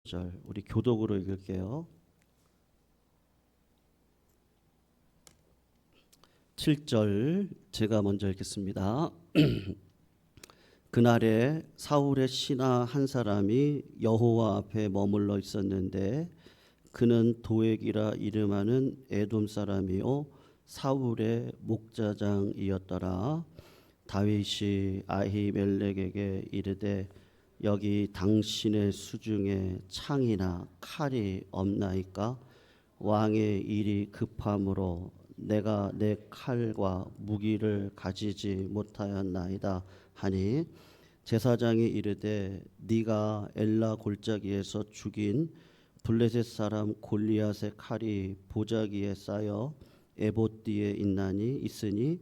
절 우리 교독으로 읽을게요. 7절 제가 먼저 읽겠습니다. 그날에 사울의 신하 한 사람이 여호와 앞에 머물러 있었는데 그는 도액이라 이름하는 에돔 사람이요 사울의 목자장이었더라. 다윗이 아히멜렉에게 이르되 여기 당신의 수중에 창이나 칼이 없나이까? 왕의 일이 급함으로 내가 내 칼과 무기를 가지지 못하였나이다 하니 제사장이 이르되 네가 엘라 골짜기에서 죽인 블레셋 사람 골리앗의 칼이 보자기에 쌓여 에봇 뒤에 있으니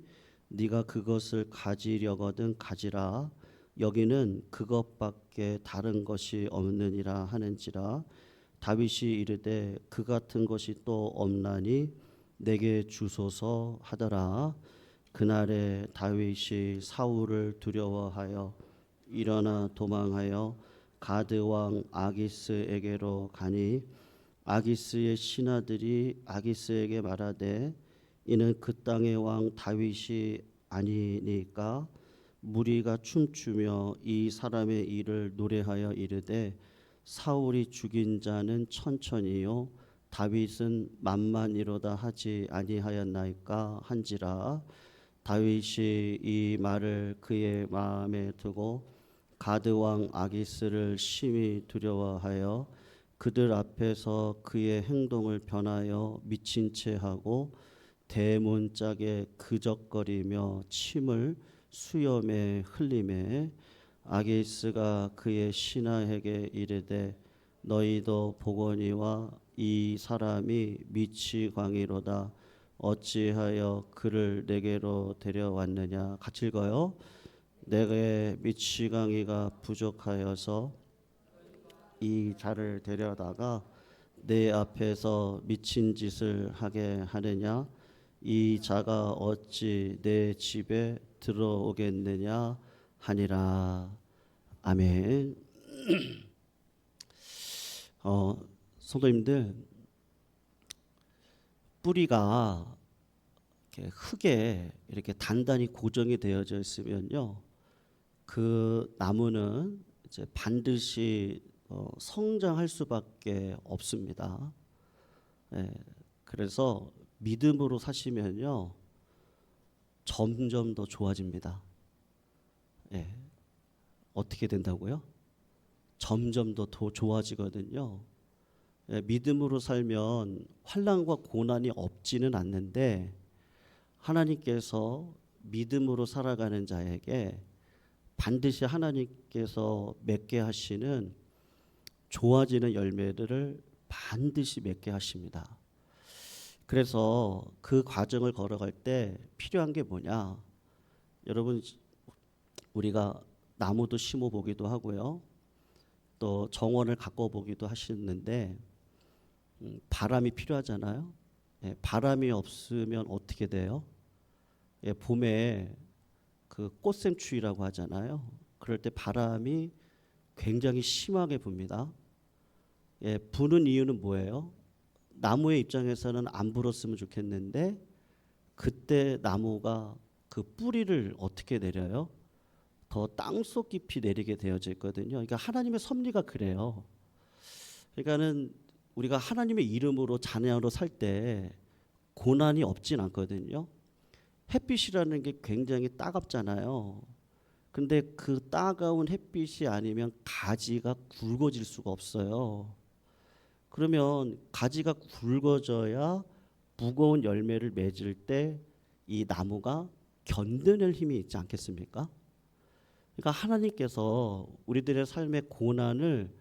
네가 그것을 가지려거든 가지라. 여기는 그것밖에 다른 것이 없느니라 하는지라. 다윗이 이르되 그 같은 것이 또 없나니 내게 주소서 하더라. 그날에 다윗이 사울을 두려워하여 일어나 도망하여 가드 왕 아기스에게로 가니 아기스의 신하들이 아기스에게 말하되 이는 그 땅의 왕 다윗이 아니니까. 무리가 춤추며 이 사람의 일을 노래하여 이르되 사울이 죽인 자는 천천히요 다윗은 만만이로다 하지 아니하였나이까 한지라. 다윗이 이 말을 그의 마음에 두고 가드 왕 아기스를 심히 두려워하여 그들 앞에서 그의 행동을 변하여 미친 채 하고 대문짝에 그적거리며 침을 수염에 흘리매 아기스가 그의 신하에게 이르되 너희도 보거니와 이 사람이 미치광이로다. 어찌하여 그를 내게로 데려왔느냐. 같이 읽어요. 내게 미치광이가 부족하여서 이 자를 데려다가 내 앞에서 미친 짓을 하게 하느냐. 이 자가 어찌 내 집에 들어오겠느냐 하니라. 아멘. 성도님들, 뿌리가 이렇게 흙에 이렇게 단단히 고정이 되어져 있으면요, 그 나무는 이제 반드시 성장할 수밖에 없습니다. 예, 그래서 믿음으로 사시면요 점점 더 좋아집니다. 예, 어떻게 된다고요? 점점 더 좋아지거든요. 예, 믿음으로 살면 환난과 고난이 없지는 않는데 하나님께서 믿음으로 살아가는 자에게 반드시 하나님께서 맺게 하시는 좋아지는 열매들을 반드시 맺게 하십니다. 그래서 그 과정을 걸어갈 때 필요한 게 뭐냐? 여러분, 우리가 나무도 심어 보기도 하고요. 또 정원을 가꿔 보기도 하시는데 바람이 필요하잖아요. 예, 바람이 없으면 어떻게 돼요? 예, 봄에 그 꽃샘추위라고 하잖아요. 그럴 때 바람이 굉장히 심하게 붑니다. 예, 부는 이유는 뭐예요? 나무의 입장에서는 안 불었으면 좋겠는데 그때 나무가 그 뿌리를 어떻게 내려요? 더 땅속 깊이 내리게 되어져 있거든요. 그러니까 하나님의 섭리가 그래요. 그러니까는 우리가 하나님의 이름으로 자녀로 살 때 고난이 없진 않거든요. 햇빛이라는 게 굉장히 따갑잖아요. 근데 그 따가운 햇빛이 아니면 가지가 굵어질 수가 없어요. 그러면 가지가 굵어져야 무거운 열매를 맺을 때 이 나무가 견뎌낼 힘이 있지 않겠습니까? 그러니까 하나님께서 우리들의 삶의 고난을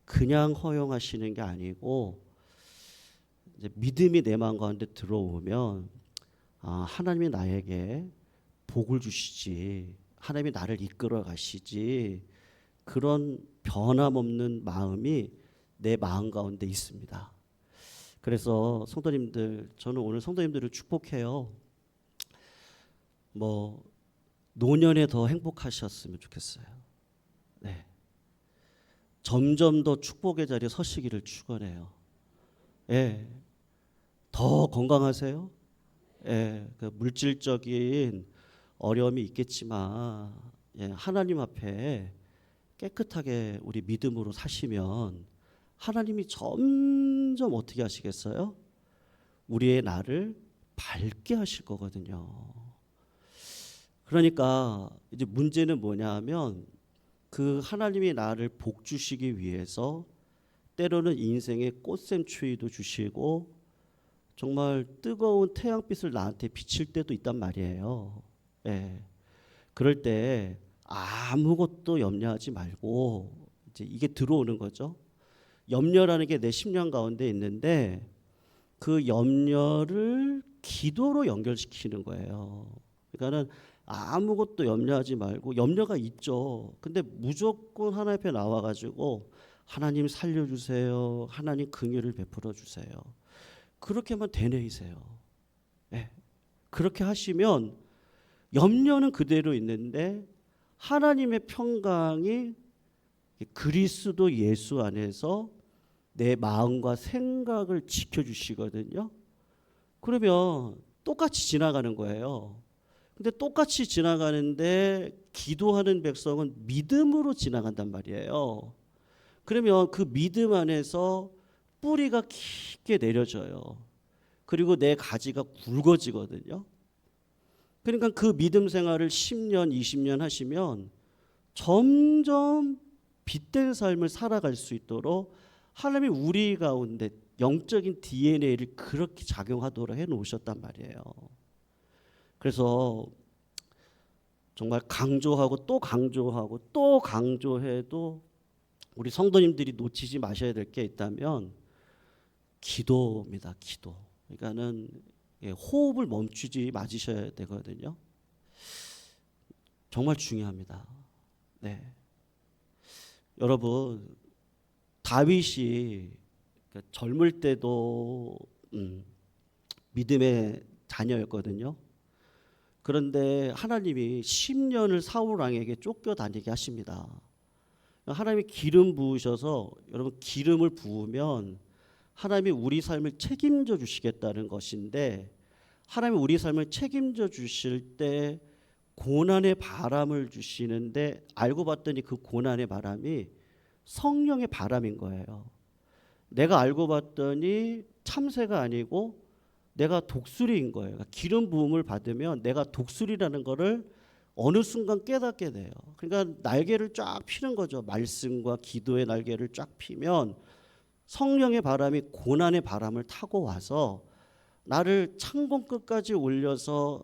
그냥 허용하시는 게 아니고 이제 믿음이 내 마음 가운데 들어오면 하나님이 나에게 복을 주시지, 하나님이 나를 이끌어 가시지, 그런 변함없는 마음이 내 마음 가운데 있습니다. 그래서 성도님들, 저는 오늘 성도님들을 축복해요. 노년에 더 행복하셨으면 좋겠어요. 네. 점점 더 축복의 자리에 서시기를 축원해요. 예, 더 건강하세요. 예, 그 물질적인 어려움이 있겠지만 예, 하나님 앞에 깨끗하게 우리 믿음으로 사시면 하나님이 점점 어떻게 하시겠어요? 우리의 날을 밝게 하실 거거든요. 그러니까 이제 문제는 뭐냐면 그 하나님이 나를 복 주시기 위해서 때로는 인생의 꽃샘추위도 주시고 정말 뜨거운 태양빛을 나한테 비칠 때도 있단 말이에요. 예. 그럴 때 아무것도 염려하지 말고 이제 이게 들어오는 거죠. 염려라는 게 내 심령 가운데 있는데 그 염려를 기도로 연결시키는 거예요. 그러니까는 아무것도 염려하지 말고 염려가 있죠. 근데 무조건 하나님 앞에 나와 가지고 하나님 살려주세요. 하나님 긍휼을 베풀어 주세요. 그렇게만 되뇌이세요. 네. 그렇게 하시면 염려는 그대로 있는데 하나님의 평강이 그리스도 예수 안에서 내 마음과 생각을 지켜주시거든요. 그러면 똑같이 지나가는 거예요. 근데 똑같이 지나가는데 기도하는 백성은 믿음으로 지나간단 말이에요. 그러면 그 믿음 안에서 뿌리가 깊게 내려져요. 그리고 내 가지가 굵어지거든요. 그러니까 그 믿음 생활을 10년, 20년 하시면 점점 빛된 삶을 살아갈 수 있도록 하나님이 우리 가운데 영적인 DNA를 그렇게 작용하도록 해놓으셨단 말이에요. 그래서 정말 강조하고 또 강조하고 또 강조해도 우리 성도님들이 놓치지 마셔야 될 게 있다면 기도입니다. 기도. 그러니까는 호흡을 멈추지 마시셔야 되거든요. 정말 중요합니다. 네. 여러분 다윗이 젊을 때도 믿음의 자녀였거든요. 그런데 하나님이 10년을 사울 왕에게 쫓겨다니게 하십니다. 하나님이 기름 부으셔서 여러분 기름을 부으면 하나님이 우리 삶을 책임져 주시겠다는 것인데 하나님이 우리 삶을 책임져 주실 때 고난의 바람을 주시는데 알고 봤더니 그 고난의 바람이 성령의 바람인 거예요. 내가 알고 봤더니 참새가 아니고 내가 독수리인 거예요. 기름 부음을 받으면 내가 독수리라는 거를 어느 순간 깨닫게 돼요. 그러니까 날개를 쫙 피는 거죠. 말씀과 기도의 날개를 쫙 피면 성령의 바람이 고난의 바람을 타고 와서 나를 창공 끝까지 올려서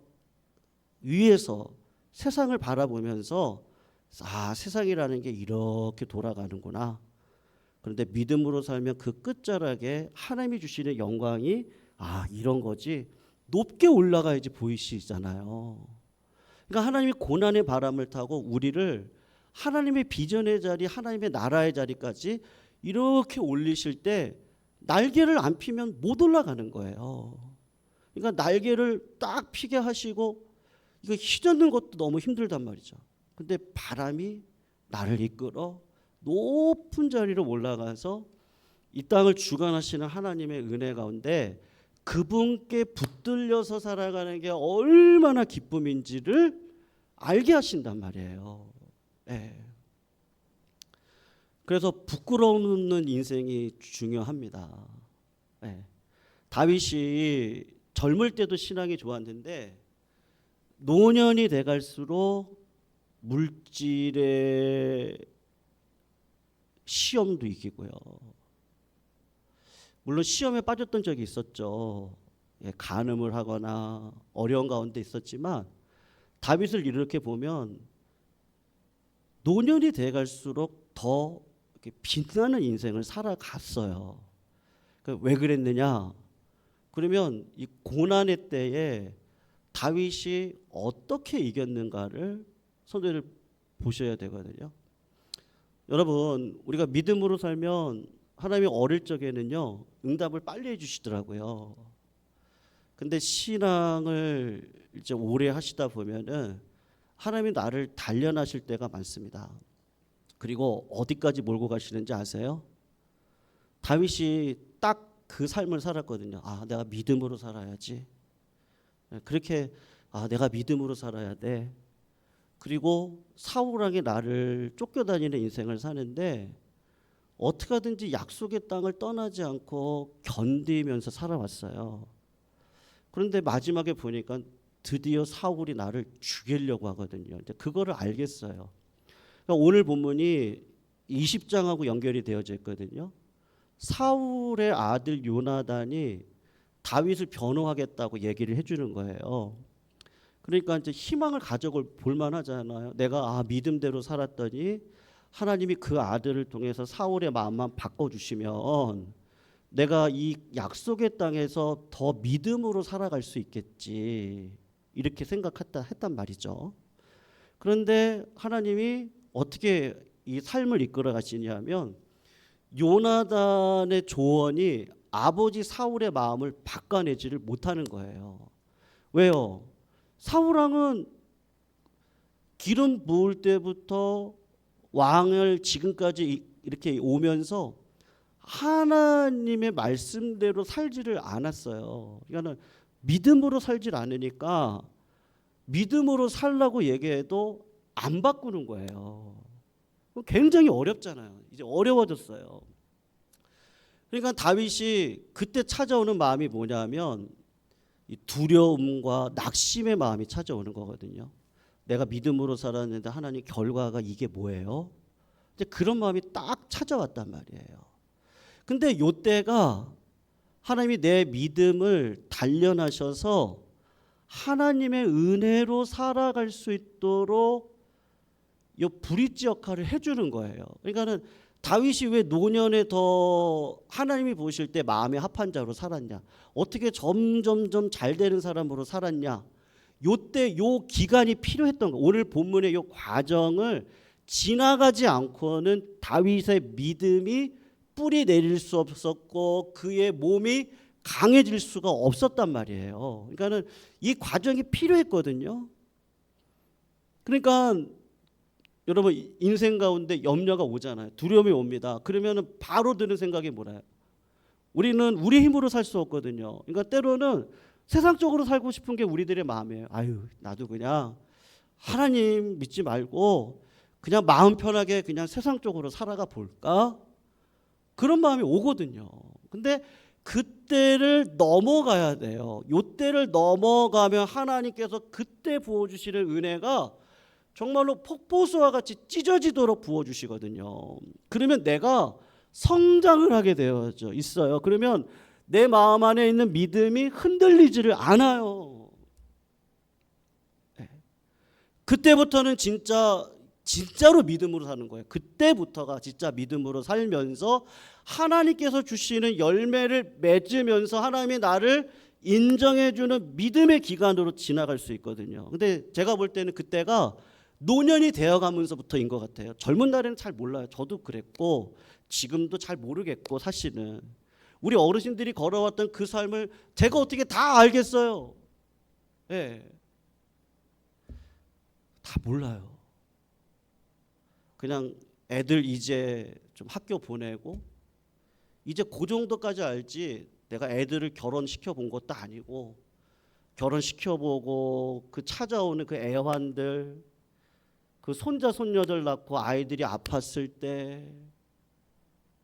위에서 세상을 바라보면서 아, 세상이라는 게 이렇게 돌아가는구나. 그런데 믿음으로 살면 그 끝자락에 하나님이 주시는 영광이 아, 이런 거지. 높게 올라가야지 보이시잖아요. 그러니까 하나님이 고난의 바람을 타고 우리를 하나님의 비전의 자리, 하나님의 나라의 자리까지 이렇게 올리실 때 날개를 안 피면 못 올라가는 거예요. 그러니까 날개를 딱 피게 하시고 이거 휘젓는 것도 너무 힘들단 말이죠. 근데 바람이 나를 이끌어 높은 자리로 올라가서 이 땅을 주관하시는 하나님의 은혜 가운데 그분께 붙들려서 살아가는 게 얼마나 기쁨인지를 알게 하신단 말이에요. 네. 그래서 부끄러움없는 인생이 중요합니다. 네. 다윗이 젊을 때도 신앙이 좋았는데 노년이 돼갈수록 물질의 시험도 이기고요. 물론 시험에 빠졌던 적이 있었죠. 간음을 하거나 어려운 가운데 있었지만 다윗을 이렇게 보면 노년이 돼갈수록 더 빛나는 인생을 살아갔어요. 왜 그랬느냐? 그러면 이 고난의 때에 다윗이 어떻게 이겼는가를 성도들 보셔야 되거든요. 여러분 우리가 믿음으로 살면 하나님이 어릴 적에는요 응답을 빨리 해주시더라고요. 근데 신앙을 이제 오래 하시다 보면은 하나님이 나를 단련하실 때가 많습니다. 그리고 어디까지 몰고 가시는지 아세요? 다윗이 딱 그 삶을 살았거든요. 아, 내가 믿음으로 살아야지. 그렇게 내가 믿음으로 살아야 돼. 그리고 사울 왕이 나를 쫓겨다니는 인생을 사는데 어떻게 하든지 약속의 땅을 떠나지 않고 견디면서 살아왔어요. 그런데 마지막에 보니까 드디어 사울이 나를 죽이려고 하거든요. 이제 그거를 알겠어요. 그러니까 오늘 본문이 20장하고 연결이 되어져 있거든요. 사울의 아들 요나단이 다윗을 변호하겠다고 얘기를 해주는 거예요. 그러니까 이제 희망을 가져볼 볼만하잖아요. 내가 믿음대로 살았더니 하나님이 그 아들을 통해서 사울의 마음만 바꿔주시면 내가 이 약속의 땅에서 더 믿음으로 살아갈 수 있겠지, 이렇게 했단 말이죠. 그런데 하나님이 어떻게 이 삶을 이끌어 가시냐면 요나단의 조언이 아버지 사울의 마음을 바꿔내지를 못하는 거예요. 왜요? 사울 왕은 기름 부을 때부터 왕을 지금까지 이렇게 오면서 하나님의 말씀대로 살지를 않았어요. 그러니까 믿음으로 살질 않으니까 믿음으로 살라고 얘기해도 안 바꾸는 거예요. 굉장히 어렵잖아요. 이제 어려워졌어요. 그러니까 다윗이 그때 찾아오는 마음이 뭐냐면 이 두려움과 낙심의 마음이 찾아오는 거거든요. 내가 믿음으로 살았는데 하나님 결과가 이게 뭐예요? 이제 그런 마음이 딱 찾아왔단 말이에요. 근데 요때가 하나님이 내 믿음을 단련하셔서 하나님의 은혜로 살아갈 수 있도록 요 브릿지 역할을 해주는 거예요. 그러니까는 다윗이 왜 노년에 더 하나님이 보실 때 마음에 합한 자로 살았냐, 어떻게 점점점 잘 되는 사람으로 살았냐, 요때 요 기간이 필요했던 거. 오늘 본문의 요 과정을 지나가지 않고는 다윗의 믿음이 뿌리 내릴 수 없었고 그의 몸이 강해질 수가 없었단 말이에요. 그러니까는 이 과정이 필요했거든요. 그러니까 여러분 인생 가운데 염려가 오잖아요. 두려움이 옵니다. 그러면 바로 드는 생각이 뭐라요? 우리는 우리 힘으로 살 수 없거든요. 그러니까 때로는 세상적으로 살고 싶은 게 우리들의 마음이에요. 아유, 나도 그냥 하나님 믿지 말고 그냥 마음 편하게 그냥 세상적으로 살아가 볼까? 그런 마음이 오거든요. 근데 그때를 넘어가야 돼요. 요때를 넘어가면 하나님께서 그때 부어주시는 은혜가 정말로 폭포수와 같이 찢어지도록 부어주시거든요. 그러면 내가 성장을 하게 되어 있어요. 그러면 내 마음 안에 있는 믿음이 흔들리지를 않아요. 그때부터는 진짜로 믿음으로 사는 거예요. 그때부터가 진짜 믿음으로 살면서 하나님께서 주시는 열매를 맺으면서 하나님이 나를 인정해주는 믿음의 기간으로 지나갈 수 있거든요. 근데 제가 볼 때는 그때가 노년이 되어가면서부터인 것 같아요. 젊은 날에는 잘 몰라요. 저도 그랬고 지금도 잘 모르겠고, 사실은 우리 어르신들이 걸어왔던 그 삶을 제가 어떻게 다 알겠어요? 네. 다 몰라요. 그냥 애들 이제 좀 학교 보내고 이제 그 정도까지 알지, 내가 애들을 결혼시켜 본 것도 아니고 결혼시켜 보고 그 찾아오는 그 애환들, 그 손자 손녀들 낳고 아이들이 아팠을 때,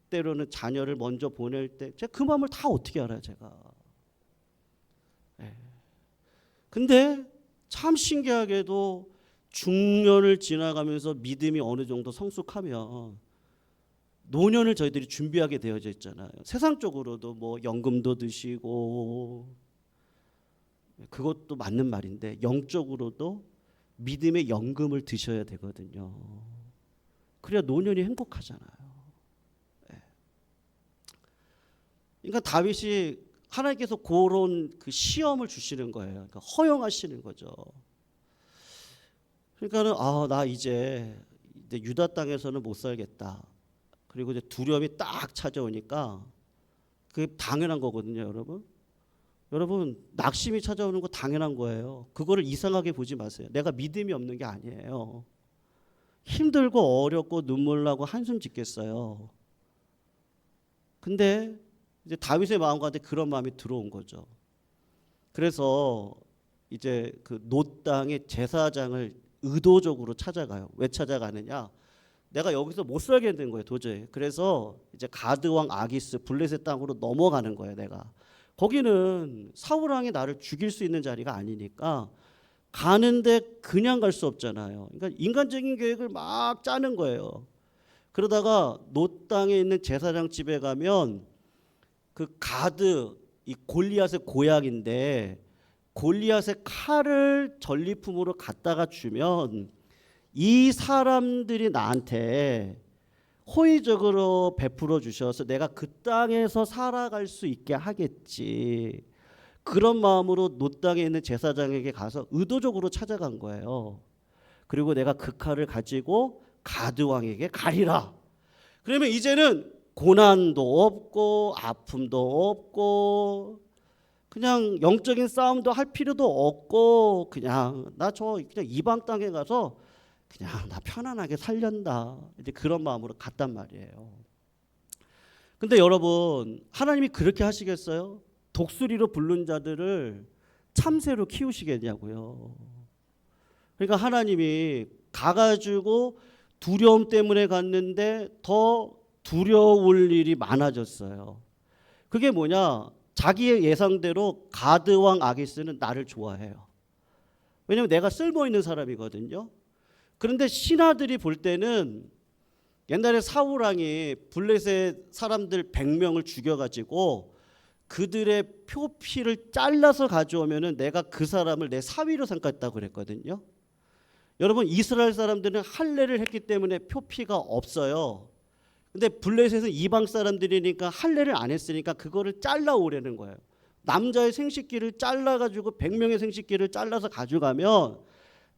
때로는 자녀를 먼저 보낼 때, 제가 그 마음을 다 어떻게 알아요, 제가. 근데 참 신기하게도 중년을 지나가면서 믿음이 어느 정도 성숙하면 노년을 저희들이 준비하게 되어져 있잖아요. 세상적으로도 뭐 연금도 드시고, 그것도 맞는 말인데 영적으로도 믿음의 연금을 드셔야 되거든요. 그래야 노년이 행복하잖아요. 그러니까 다윗이 하나님께서 그런 그 시험을 주시는 거예요. 그러니까 허용하시는 거죠. 그러니까는 나 이제 유다 땅에서는 못 살겠다. 그리고 이제 두려움이 딱 찾아오니까 그게 당연한 거거든요, 여러분. 여러분, 낙심이 찾아오는 거 당연한 거예요. 그거를 이상하게 보지 마세요. 내가 믿음이 없는 게 아니에요. 힘들고 어렵고 눈물 나고 한숨 짓겠어요. 근데 이제 다윗의 마음 가운데 그런 마음이 들어온 거죠. 그래서 이제 그 노 땅의 제사장을 의도적으로 찾아가요. 왜 찾아가느냐? 내가 여기서 못 살겠는 거예요, 도저히. 그래서 이제 가드 왕 아기스 블레셋 땅으로 넘어가는 거예요, 내가. 거기는 사울 왕이 나를 죽일 수 있는 자리가 아니니까 가는데 그냥 갈 수 없잖아요. 그러니까 인간적인 계획을 막 짜는 거예요. 그러다가 노 땅에 있는 제사장 집에 가면 그 가드 이 골리앗의 고향인데 골리앗의 칼을 전리품으로 갖다가 주면 이 사람들이 나한테 호의적으로 베풀어 주셔서 내가 그 땅에서 살아갈 수 있게 하겠지. 그런 마음으로 노 땅에 있는 제사장에게 가서 의도적으로 찾아간 거예요. 그리고 내가 그 칼을 가지고 가드 왕에게 가리라. 그러면 이제는 고난도 없고 아픔도 없고 그냥 영적인 싸움도 할 필요도 없고 그냥 나 그냥 이방 땅에 가서 그냥 나 편안하게 살련다. 이제 그런 마음으로 갔단 말이에요. 근데 여러분, 하나님이 그렇게 하시겠어요? 독수리로 부른 자들을 참새로 키우시겠냐고요. 그러니까 하나님이 가가지고 두려움 때문에 갔는데 더 두려울 일이 많아졌어요. 그게 뭐냐? 자기의 예상대로 가드 왕 아기스는 나를 좋아해요. 왜냐하면 내가 쓸모 있는 사람이거든요. 그런데 신하들이 볼 때는 옛날에 사울 왕이 블레셋 사람들 100명을 죽여가지고 그들의 표피를 잘라서 가져오면은 내가 그 사람을 내 사위로 삼겠다고 그랬거든요. 여러분, 이스라엘 사람들은 할례를 했기 때문에 표피가 없어요. 근데 블레셋은 이방 사람들이니까 할례를 안 했으니까 그거를 잘라 오려는 거예요. 남자의 생식기를 잘라가지고 100명의 생식기를 잘라서 가져가면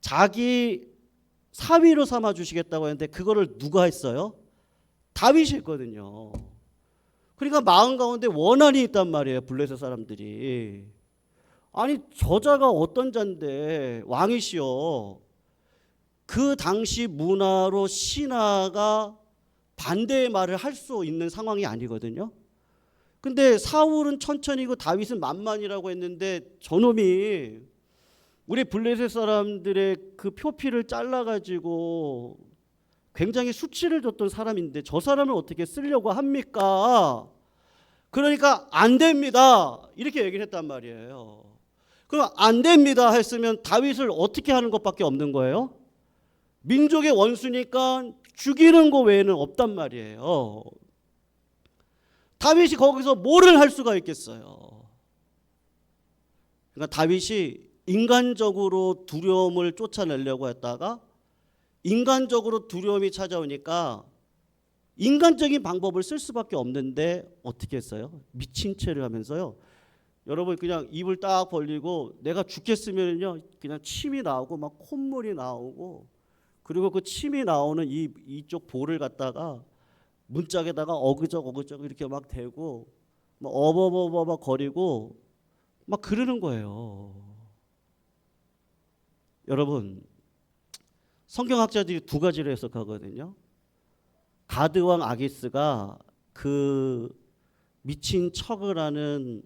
자기 사위로 삼아 주시겠다고 했는데 그거를 누가 했어요? 다윗이 했거든요. 그러니까 마음 가운데 원한이 있단 말이에요, 블레셋 사람들이. 아니, 저자가 어떤 자인데 왕이시여. 그 당시 문화로 신하가 반대의 말을 할 수 있는 상황이 아니거든요. 근데 사울은 천천히고 다윗은 만만이라고 했는데 저놈이 우리 블레셋 사람들의 그 표피를 잘라가지고 굉장히 수치를 줬던 사람인데 저 사람을 어떻게 쓰려고 합니까? 그러니까 안 됩니다. 이렇게 얘기를 했단 말이에요. 그럼 안 됩니다 했으면 다윗을 어떻게 하는 것밖에 없는 거예요? 민족의 원수니까 죽이는 거 외에는 없단 말이에요. 다윗이 거기서 뭐를 할 수가 있겠어요? 그러니까 다윗이 인간적으로 두려움을 쫓아내려고 했다가 인간적으로 두려움이 찾아오니까 인간적인 방법을 쓸 수밖에 없는데 어떻게 했어요? 미친 채를 하면서요. 여러분 그냥 입을 딱 벌리고 내가 죽겠으면요 그냥 침이 나오고 막 콧물이 나오고 그리고 그 침이 나오는 이쪽 볼을 갖다가 문짝에다가 어그적 이렇게 막 대고 막 어버버버 거리고 막 그러는 거예요. 여러분 성경학자들이 두 가지로 해석하거든요. 가드 왕 아기스가 그 미친 척을 하는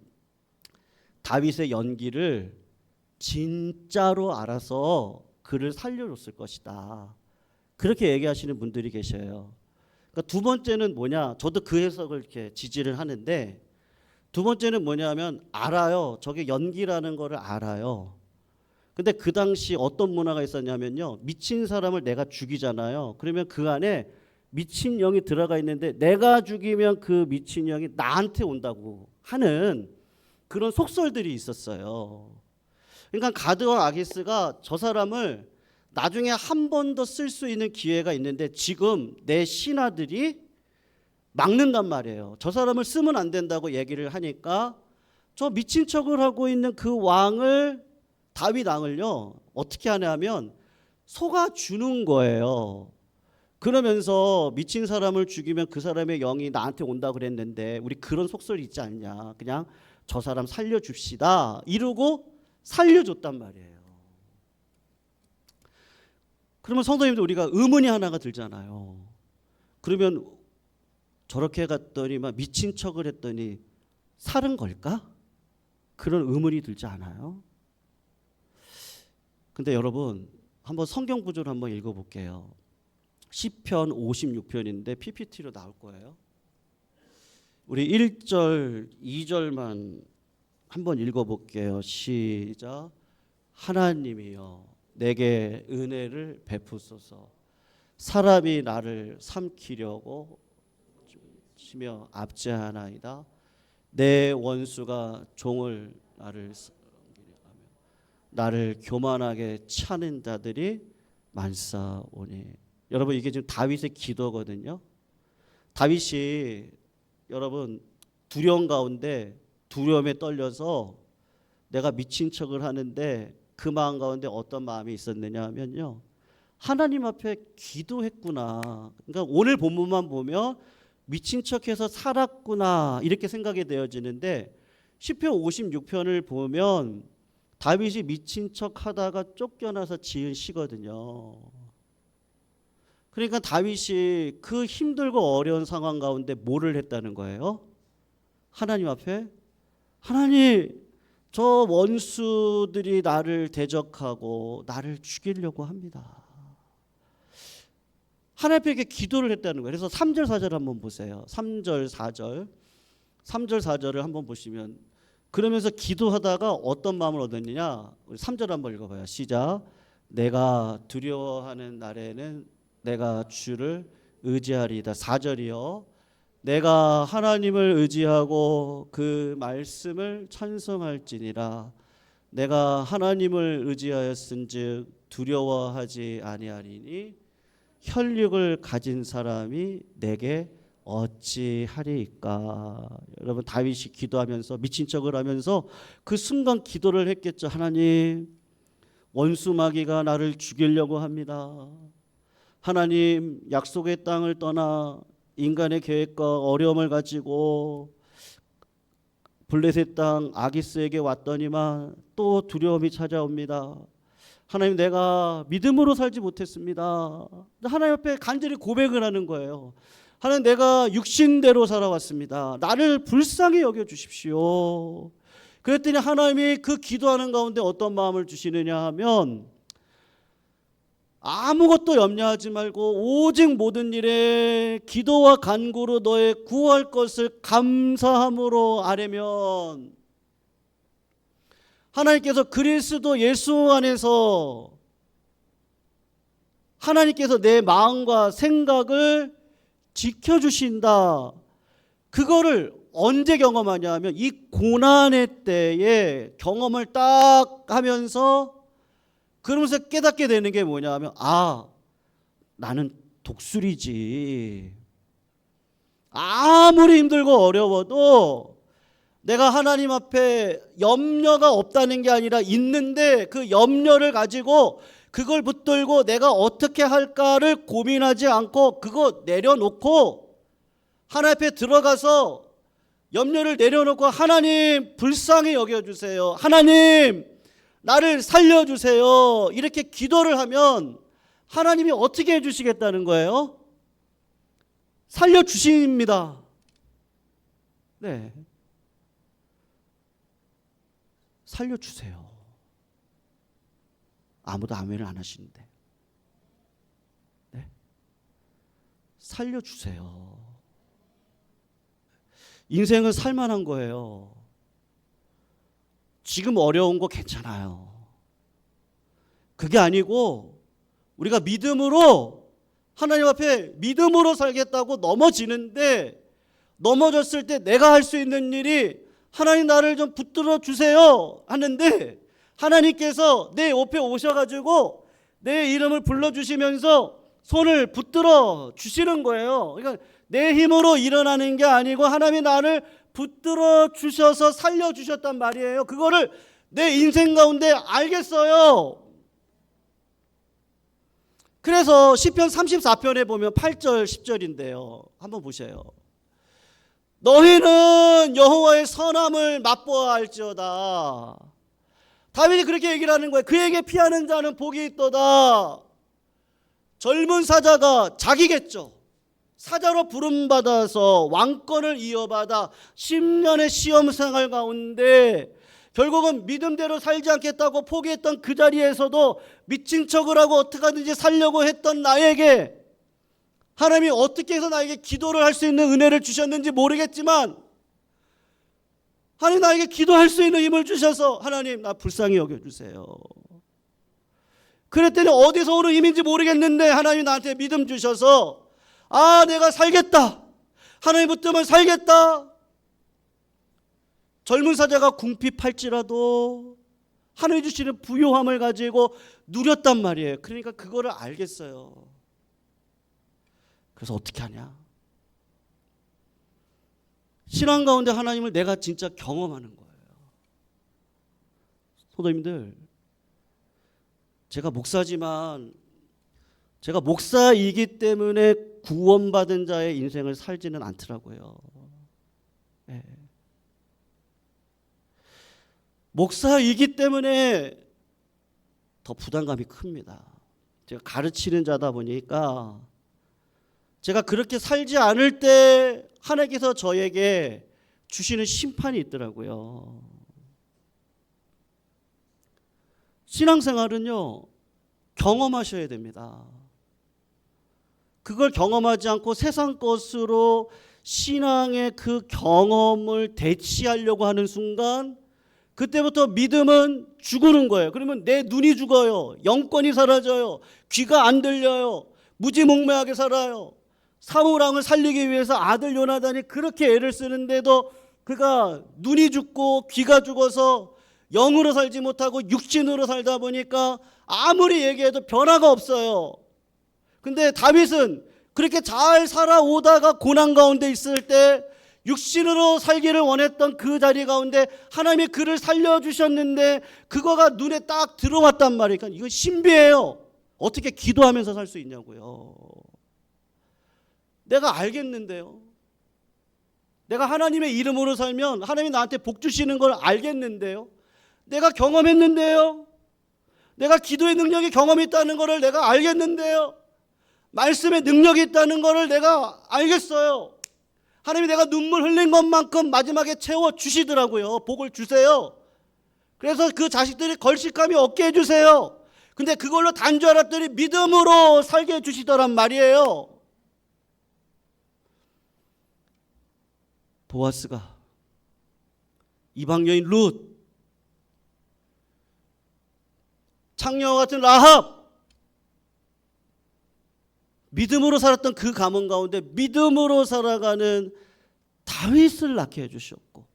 다윗의 연기를 진짜로 알아서 그를 살려줬을 것이다. 그렇게 얘기하시는 분들이 계셔요. 그러니까 두 번째는 뭐냐? 저도 그 해석을 이렇게 지지를 하는데 두 번째는 뭐냐면 알아요. 저게 연기라는 거를 알아요. 근데 그 당시 어떤 문화가 있었냐면요. 미친 사람을 내가 죽이잖아요. 그러면 그 안에 미친 영이 들어가 있는데 내가 죽이면 그 미친 영이 나한테 온다고 하는 그런 속설들이 있었어요. 그러니까 가드와 아기스가 저 사람을 나중에 한 번 더 쓸 수 있는 기회가 있는데 지금 내 신하들이 막는단 말이에요. 저 사람을 쓰면 안 된다고 얘기를 하니까 저 미친 척을 하고 있는 그 왕을 다윗 왕을요 어떻게 하냐면 속아주는 거예요. 그러면서 미친 사람을 죽이면 그 사람의 영이 나한테 온다 그랬는데 우리 그런 속설이 있지 않냐. 그냥 저 사람 살려줍시다 이러고 살려줬단 말이에요. 그러면 성도님들 우리가 의문이 하나가 들잖아요. 그러면 저렇게 갔더니 막 미친 척을 했더니 살은 걸까? 그런 의문이 들지 않아요? 근데 여러분 한번 성경 구절을 한번 읽어볼게요. 시편 56편인데 PPT로 나올 거예요. 우리 1절, 2절만 한번 읽어볼게요. 시작. 하나님이여 내게 은혜를 베푸소서. 사람이 나를 삼키려고 치며 압제하나이다. 내 원수가 종을 나를 교만하게 차는 자들이 많사오니. 여러분 이게 지금 다윗의 기도거든요. 다윗이 여러분 두려움 가운데 두려움에 떨려서 내가 미친 척을 하는데 그 마음 가운데 어떤 마음이 있었느냐 하면요, 하나님 앞에 기도했구나. 그러니까 오늘 본문만 보면 미친 척해서 살았구나 이렇게 생각이 되어지는데 시편 56편을 보면 다윗이 미친 척하다가 쫓겨나서 지은 시거든요. 그러니까 다윗이 그 힘들고 어려운 상황 가운데 뭐를 했다는 거예요? 하나님 앞에, 하나님 저 원수들이 나를 대적하고 나를 죽이려고 합니다. 하나님께 기도를 했다는 거예요. 그래서 3절 4절 한번 보세요. 3절 4절을 한번 보시면, 그러면서 기도하다가 어떤 마음을 얻었느냐, 우리 3절 한번 읽어봐요. 시작. 내가 두려워하는 날에는 내가 주를 의지하리이다. 4절이요. 내가 하나님을 의지하고 그 말씀을 찬송할지니라. 내가 하나님을 의지하였은즉 두려워하지 아니하리니 혈육을 가진 사람이 내게 어찌하리이까. 여러분 다윗이 기도하면서 미친 척을 하면서 그 순간 기도를 했겠죠. 하나님 원수 마귀가 나를 죽이려고 합니다. 하나님 약속의 땅을 떠나 인간의 계획과 어려움을 가지고 블레셋 땅 아기스에게 왔더니만 또 두려움이 찾아옵니다. 하나님 내가 믿음으로 살지 못했습니다. 하나님 앞에 간절히 고백을 하는 거예요. 하나님 내가 육신대로 살아왔습니다. 나를 불쌍히 여겨주십시오. 그랬더니 하나님이 그 기도하는 가운데 어떤 마음을 주시느냐 하면, 아무것도 염려하지 말고 오직 모든 일에 기도와 간구로 너의 구할 것을 감사함으로 아뢰면 하나님께서 그리스도 예수 안에서 하나님께서 내 마음과 생각을 지켜주신다. 그거를 언제 경험하냐 하면 이 고난의 때에 경험을 딱 하면서, 그러면서 깨닫게 되는 게 뭐냐 하면, 아 나는 독수리지. 아무리 힘들고 어려워도 내가 하나님 앞에 염려가 없다는 게 아니라 있는데, 그 염려를 가지고 그걸 붙들고 내가 어떻게 할까를 고민하지 않고 그거 내려놓고 하나님 앞에 들어가서 염려를 내려놓고 하나님 불쌍히 여겨주세요. 하나님 나를 살려주세요. 이렇게 기도를 하면 하나님이 어떻게 해주시겠다는 거예요? 살려주십니다. 네, 살려주세요. 아무도 아멘을 안 하시는데, 네? 살려주세요. 인생은 살만한 거예요. 지금 어려운 거 괜찮아요. 그게 아니고 우리가 믿음으로 하나님 앞에 믿음으로 살겠다고 넘어지는데, 넘어졌을 때 내가 할 수 있는 일이 하나님 나를 좀 붙들어 주세요 하는데, 하나님께서 내 옆에 오셔가지고 내 이름을 불러주시면서 손을 붙들어 주시는 거예요. 그러니까 내 힘으로 일어나는 게 아니고 하나님이 나를 붙들어 주셔서 살려주셨단 말이에요. 그거를 내 인생 가운데 알겠어요. 그래서 시편 34편에 보면 8절 10절인데요. 한번 보세요. 너희는 여호와의 선함을 맛보아 알지어다. 다윗이 그렇게 얘기를 하는 거예요. 그에게 피하는 자는 복이 있도다. 젊은 사자가 자기겠죠. 사자로 부름받아서 왕권을 이어받아 10년의 시험 생활 가운데 결국은 믿음대로 살지 않겠다고 포기했던 그 자리에서도 미친 척을 하고 어떻게 하든지 살려고 했던 나에게 하나님이 어떻게 해서 나에게 기도를 할 수 있는 은혜를 주셨는지 모르겠지만 하나님 나에게 기도할 수 있는 힘을 주셔서 하나님 나 불쌍히 여겨주세요. 그랬더니 어디서 오는 힘인지 모르겠는데 하나님이 나한테 믿음 주셔서 아 내가 살겠다. 하나님 붙들면 살겠다. 젊은 사자가 궁핍할지라도 하나님이 주시는 부요함을 가지고 누렸단 말이에요. 그러니까 그거를 알겠어요. 그래서 어떻게 하냐? 신앙 가운데 하나님을 내가 진짜 경험하는 거예요. 성도님들, 제가 목사지만 제가 목사이기 때문에 구원받은 자의 인생을 살지는 않더라고요. 네. 목사이기 때문에 더 부담감이 큽니다. 제가 가르치는 자다 보니까 제가 그렇게 살지 않을 때 하나님께서 저에게 주시는 심판이 있더라고요. 신앙생활은요, 경험하셔야 됩니다. 그걸 경험하지 않고 세상 것으로 신앙의 그 경험을 대치하려고 하는 순간 그때부터 믿음은 죽는 거예요. 그러면 내 눈이 죽어요. 영권이 사라져요. 귀가 안 들려요. 무지몽매하게 살아요. 사무랑을 살리기 위해서 아들 요나단이 그렇게 애를 쓰는데도 그가 눈이 죽고 귀가 죽어서 영으로 살지 못하고 육신으로 살다 보니까 아무리 얘기해도 변화가 없어요. 근데 다윗은 그렇게 잘 살아오다가 고난 가운데 있을 때 육신으로 살기를 원했던 그 자리 가운데 하나님이 그를 살려주셨는데 그거가 눈에 딱 들어왔단 말이에요. 그러니까 이건 신비해요. 어떻게 기도하면서 살 수 있냐고요. 내가 알겠는데요. 내가 하나님의 이름으로 살면 하나님이 나한테 복 주시는 걸 알겠는데요. 내가 경험했는데요. 내가 기도의 능력이 경험이 있다는 것을 내가 알겠는데요. 말씀의 능력이 있다는 것을 내가 알겠어요. 하나님이 내가 눈물 흘린 것만큼 마지막에 채워주시더라고요. 복을 주세요. 그래서 그 자식들이 걸식감이 없게 해주세요. 근데 그걸로 단 줄 알았더니 믿음으로 살게 해주시더란 말이에요. 보아스가, 이방 여인 룻, 창녀와 같은 라합, 믿음으로 살았던 그 가문 가운데 믿음으로 살아가는 다윗을 낳게 해주셨고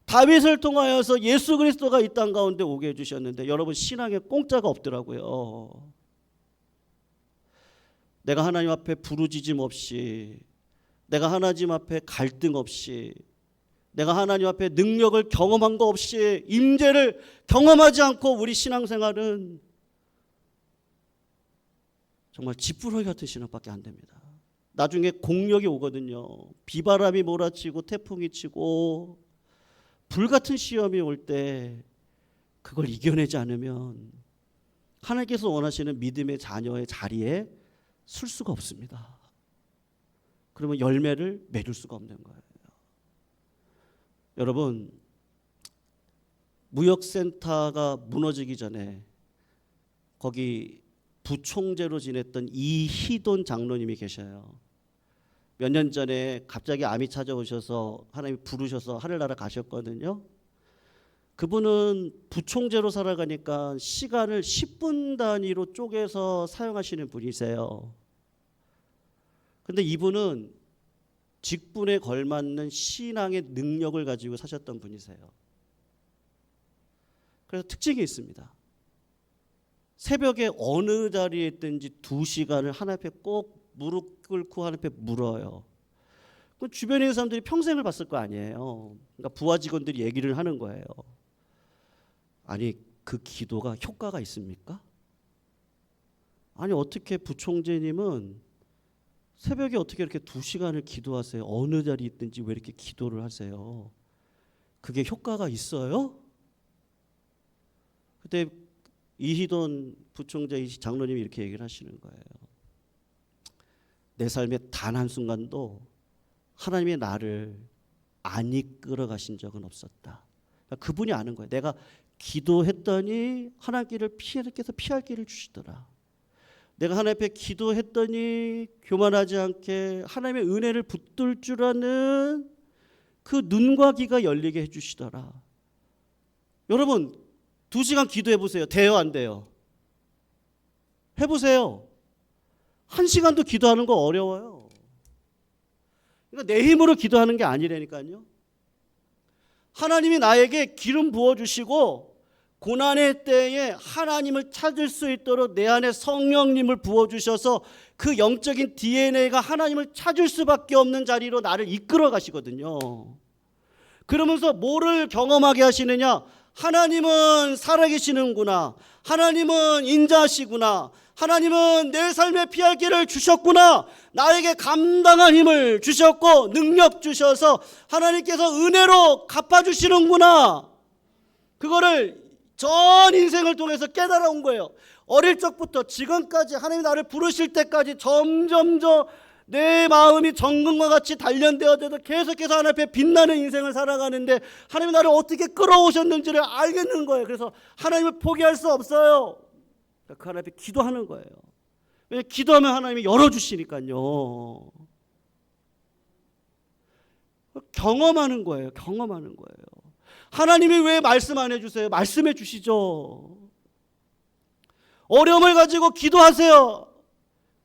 다윗을 통하여서 예수 그리스도가 이 땅 가운데 오게 해주셨는데 여러분 신앙에 공짜가 없더라고요. 내가 하나님 앞에 부르짖음 없이, 내가 하나님 앞에 갈등 없이, 내가 하나님 앞에 능력을 경험한 거 없이, 임재를 경험하지 않고 우리 신앙생활은 정말 지푸라기 같은 신앙밖에 안 됩니다. 나중에 공력이 오거든요. 비바람이 몰아치고 태풍이 치고 불같은 시험이 올 때 그걸 이겨내지 않으면 하나님께서 원하시는 믿음의 자녀의 자리에 설 수가 없습니다. 그러면 열매를 맺을 수가 없는 거예요. 여러분, 무역센터가 무너지기 전에 거기 부총재로 지냈던 이희돈 장로님이 계셔요. 몇 년 전에 갑자기 암이 찾아오셔서 하나님이 부르셔서 하늘나라 가셨거든요. 그분은 부총재로 살아가니까 시간을 10분 단위로 쪼개서 사용하시는 분이세요. 근데 이분은 직분에 걸맞는 신앙의 능력을 가지고 사셨던 분이세요. 그래서 특징이 있습니다. 새벽에 어느 자리에 있든지 2시간을 하나님 앞에 꼭 무릎 꿇고 하나님 앞에 물어요. 그 주변에 있는 사람들이 평생을 봤을 거 아니에요. 그러니까 부하 직원들이 얘기를 하는 거예요. 아니 그 기도가 효과가 있습니까? 아니 어떻게 부총재님은 새벽에 어떻게 이렇게 2시간을 기도하세요? 어느 자리에 있든지 왜 이렇게 기도를 하세요? 그게 효과가 있어요? 그때 이희돈 부총재 장로님이 이렇게 얘기를 하시는 거예요. 내 삶의 단 한순간도 하나님의 나를 안 이끌어 가신 적은 없었다. 그러니까 그분이 아는 거예요. 내가 기도했더니 하나님께서 피할 길을 주시더라. 내가 하나님 앞에 기도했더니 교만하지 않게 하나님의 은혜를 붙들 줄 아는 그 눈과 귀가 열리게 해주시더라. 여러분 2시간 기도해 보세요. 돼요 안 돼요? 해보세요. 1시간도 기도하는 거 어려워요. 그러니까 내 힘으로 기도하는 게 아니라니까요. 하나님이 나에게 기름 부어주시고 고난의 때에 하나님을 찾을 수 있도록 내 안에 성령님을 부어주셔서 그 영적인 DNA가 하나님을 찾을 수밖에 없는 자리로 나를 이끌어 가시거든요. 그러면서 뭐를 경험하게 하시느냐? 하나님은 살아계시는구나. 하나님은 인자하시구나. 하나님은 내 삶에 피할 길을 주셨구나. 나에게 감당한 힘을 주셨고 능력 주셔서 하나님께서 은혜로 갚아주시는구나. 그거를 전 인생을 통해서 깨달아온 거예요. 어릴 적부터 지금까지 하나님이 나를 부르실 때까지 점점 내 마음이 정금과 같이 단련되어져서 계속해서 하나님 앞에 빛나는 인생을 살아가는데 하나님이 나를 어떻게 끌어오셨는지를 알겠는 거예요. 그래서 하나님을 포기할 수 없어요. 그 하나님 앞에 기도하는 거예요. 왜냐하면 기도하면 하나님이 열어주시니까요. 경험하는 거예요. 경험하는 거예요. 하나님이 왜 말씀 안 해주세요? 말씀해 주시죠. 어려움을 가지고 기도하세요.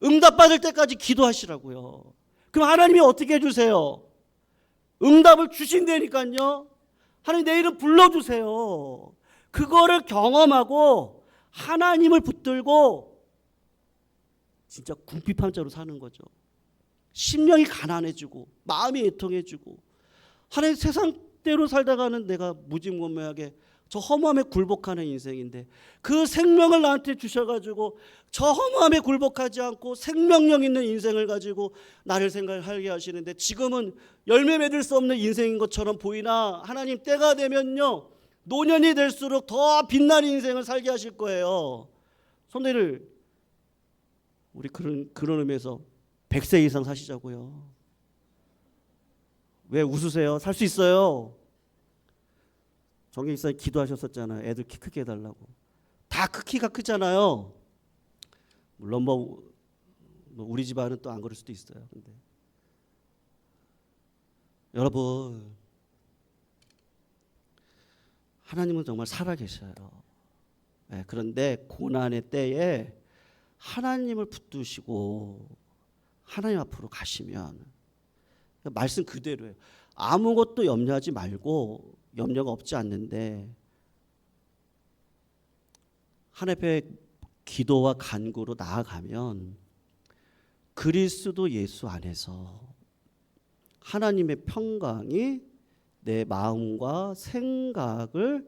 응답받을 때까지 기도하시라고요. 그럼 하나님이 어떻게 해주세요? 응답을 주신다니까요. 하나님 내 이름 불러주세요. 그거를 경험하고 하나님을 붙들고 진짜 궁핍한 자로 사는 거죠. 심령이 가난해지고 마음이 애통해지고 하나님 세상대로 살다가는 내가 무지몽매하게 저 허무함에 굴복하는 인생인데 그 생명을 나한테 주셔가지고 저 허무함에 굴복하지 않고 생명력 있는 인생을 가지고 나를 생각하게 하시는데 지금은 열매 맺을 수 없는 인생인 것처럼 보이나 하나님 때가 되면요 노년이 될수록 더 빛나는 인생을 살게 하실 거예요. 손들을 우리 그런 의미에서 100세 이상 사시자고요. 왜 웃으세요? 살 수 있어요. 정경이사님 기도하셨었잖아요. 애들 키 크게 해달라고. 다 키가 크잖아요. 물론 뭐 우리 집안은 또 안 그럴 수도 있어요. 근데 여러분 하나님은 정말 살아계셔요. 네, 그런데 고난의 때에 하나님을 붙드시고 하나님 앞으로 가시면 말씀 그대로예요. 아무것도 염려하지 말고 염려가 없지 않는데 하나님 앞에 기도와 간구로 나아가면 그리스도 예수 안에서 하나님의 평강이 내 마음과 생각을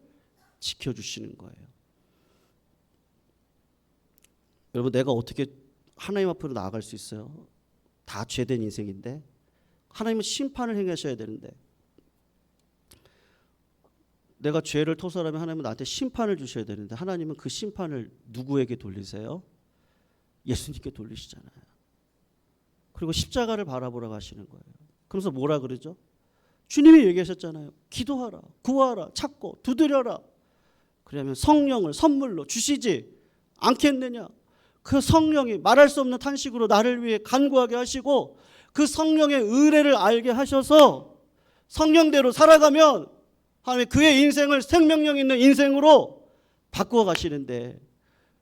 지켜주시는 거예요. 여러분 내가 어떻게 하나님 앞으로 나아갈 수 있어요? 다 죄된 인생인데 하나님은 심판을 행하셔야 되는데 내가 죄를 토설하면 하나님은 나한테 심판을 주셔야 되는데 하나님은 그 심판을 누구에게 돌리세요? 예수님께 돌리시잖아요. 그리고 십자가를 바라보라고 하시는 거예요. 그러면서 뭐라 그러죠? 주님이 얘기하셨잖아요. 기도하라, 구하라, 찾고 두드려라. 그러면 성령을 선물로 주시지 않겠느냐. 그 성령이 말할 수 없는 탄식으로 나를 위해 간구하게 하시고 그 성령의 은혜를 알게 하셔서 성령대로 살아가면 하나님 그의 인생을 생명력 있는 인생으로 바꾸어 가시는데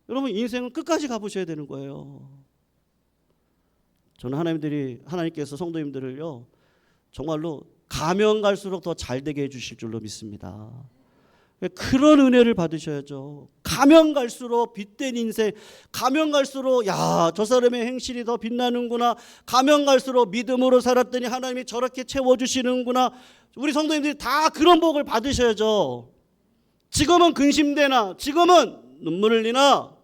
여러분 인생은 끝까지 가보셔야 되는 거예요. 저는 하나님께서 성도님들을요 정말로 가면 갈수록 더 잘되게 해주실 줄로 믿습니다. 그런 은혜를 받으셔야죠. 가면 갈수록 빛된 인생, 가면 갈수록 야, 저 사람의 행실이 더 빛나는구나. 가면 갈수록 믿음으로 살았더니 하나님이 저렇게 채워주시는구나. 우리 성도님들이 다 그런 복을 받으셔야죠. 지금은 근심되나, 지금은 눈물 흘리나,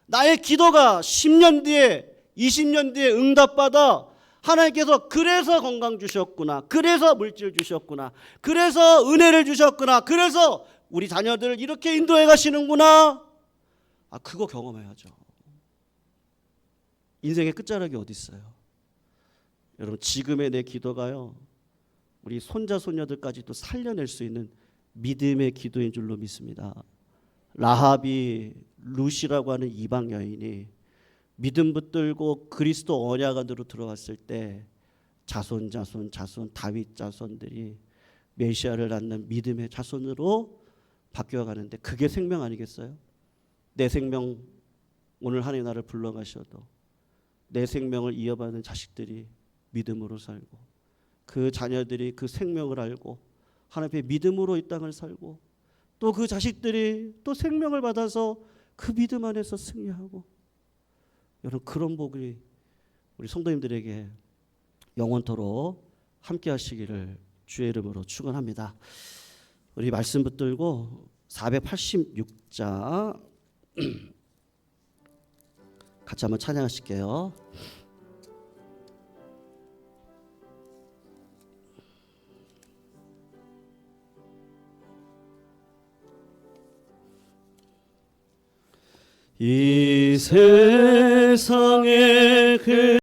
나의 기도가 10년 뒤에, 20년 뒤에 응답받아 하나님께서 그래서 건강 주셨구나. 그래서 물질 주셨구나. 그래서 은혜를 주셨구나. 그래서 우리 자녀들을 이렇게 인도해 가시는구나. 그거 경험해야죠. 인생의 끝자락이 어디 있어요? 여러분 지금의 내 기도가요, 우리 손자 손녀들까지도 살려낼 수 있는 믿음의 기도인 줄로 믿습니다. 라합이 룻이라고 하는 이방 여인이 믿음 붙들고 그리스도 언약 안으로 들어갔을 때 자손 다윗 자손들이 메시아를 낳는 믿음의 자손으로 바뀌어가는데, 그게 생명 아니겠어요? 내 생명 오늘 하나님 나를 불러가셔도 내 생명을 이어받는 자식들이 믿음으로 살고, 그 자녀들이 그 생명을 알고 하나님 앞에 믿음으로 이 땅을 살고, 또 그 자식들이 또 생명을 받아서 그 믿음 안에서 승리하고, 여러분 그런 복이 우리 성도님들에게 영원토록 함께 하시기를 주의 이름으로 축원합니다. 우리 말씀 붙들고 486자 같이 한번 찬양하실게요. 이 세상에 그